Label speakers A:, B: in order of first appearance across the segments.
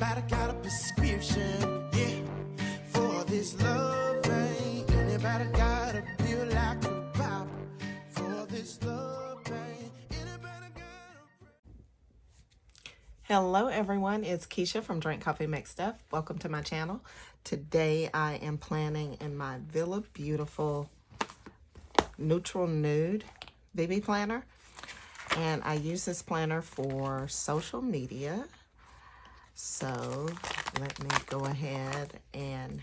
A: Anybody got a prescription? Yeah, for this love pain. Anybody got a pill like a pop for this love pain? Anybody got a...
B: Hello everyone, it's Keisha from Drink Coffee Make Stuff. Welcome to my channel. Today I am planning in my VillabeauTIFFul Neutral Nude VBPlanner. And I use this planner for social media. So let me go ahead and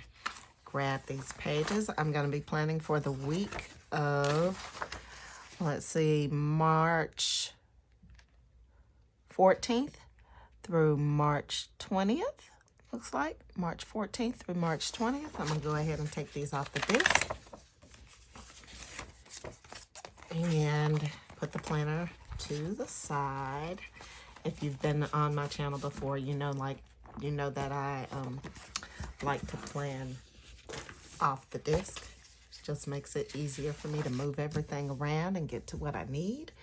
B: grab these pages. I'm going to be planning for the week of, let's see, March 14th through March 20th. Looks like March 14th through March 20th. I'm going to go ahead and take these off the disc and put the planner to the side. If you've been on my channel before, you know that I like to plan off the disc. It just makes it easier for me to move everything around and get to what I need.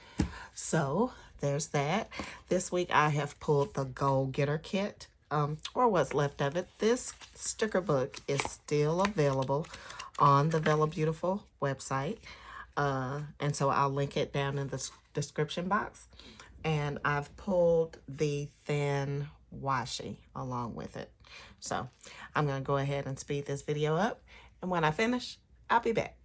B: So there's that. This week I have pulled the Goal Getter kit, or what's left of it. This sticker book is still available on the VillabeauTIFFul website. And so I'll link it down in the description box. And I've pulled the thin washi along with it. So I'm going to go ahead and speed this video up. And when I finish, I'll be back.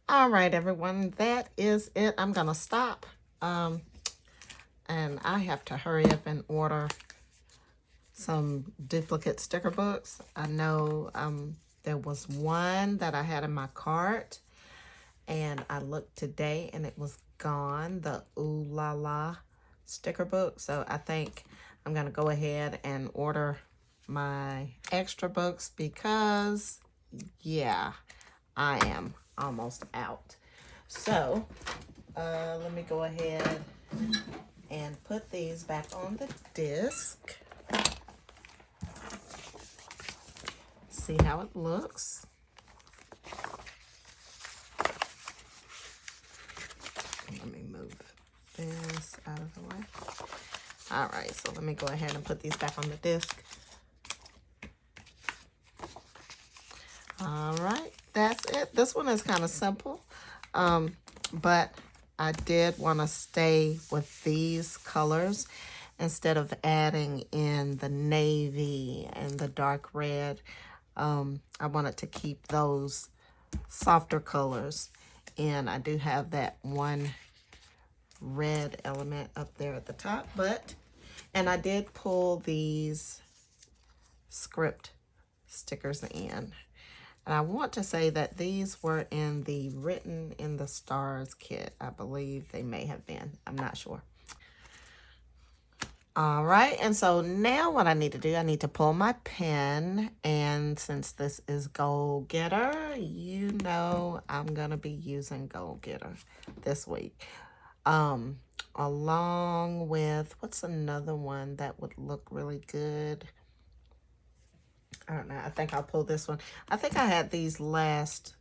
B: All right, everyone, that is it. I'm gonna stop. And I have to hurry up and order some duplicate sticker books. I know there was one that I had in my cart, and I looked today and it was gone, the Ooh La La sticker book. So I think I'm gonna go ahead and order my extra books because, yeah, I am almost out. So let me go ahead and put these back on the disc. See how it looks. Let me move this out of the way. All right, so let me go ahead and put these back on the disc. All right, that's it. This one is kind of simple, but I did want to stay with these colors instead of adding in the navy and the dark red. I wanted to keep those softer colors, and I do have that one red element up there at the top, and I did pull these script stickers in. And I want to say that these were in the Written in the Stars kit. I believe they may have been. I'm not sure. All right, and so now what I need to do, I need to pull my pen, and since this is Goal Getter, you know I'm gonna be using Goal Getter this week. Along with, what's another one that would look really good? I don't know, I think I'll pull this one. I think I had these last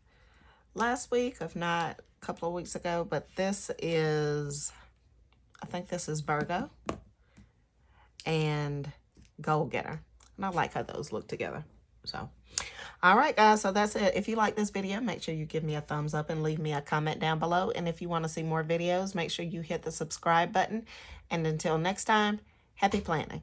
B: week, if not a couple of weeks ago, but this is, I think this is Virgo and Goal Getter. And I like how those look together. So, all right, guys, so that's it. If you like this video, make sure you give me a thumbs up and leave me a comment down below. And if you want to see more videos, make sure you hit the subscribe button. And until next time, happy planning.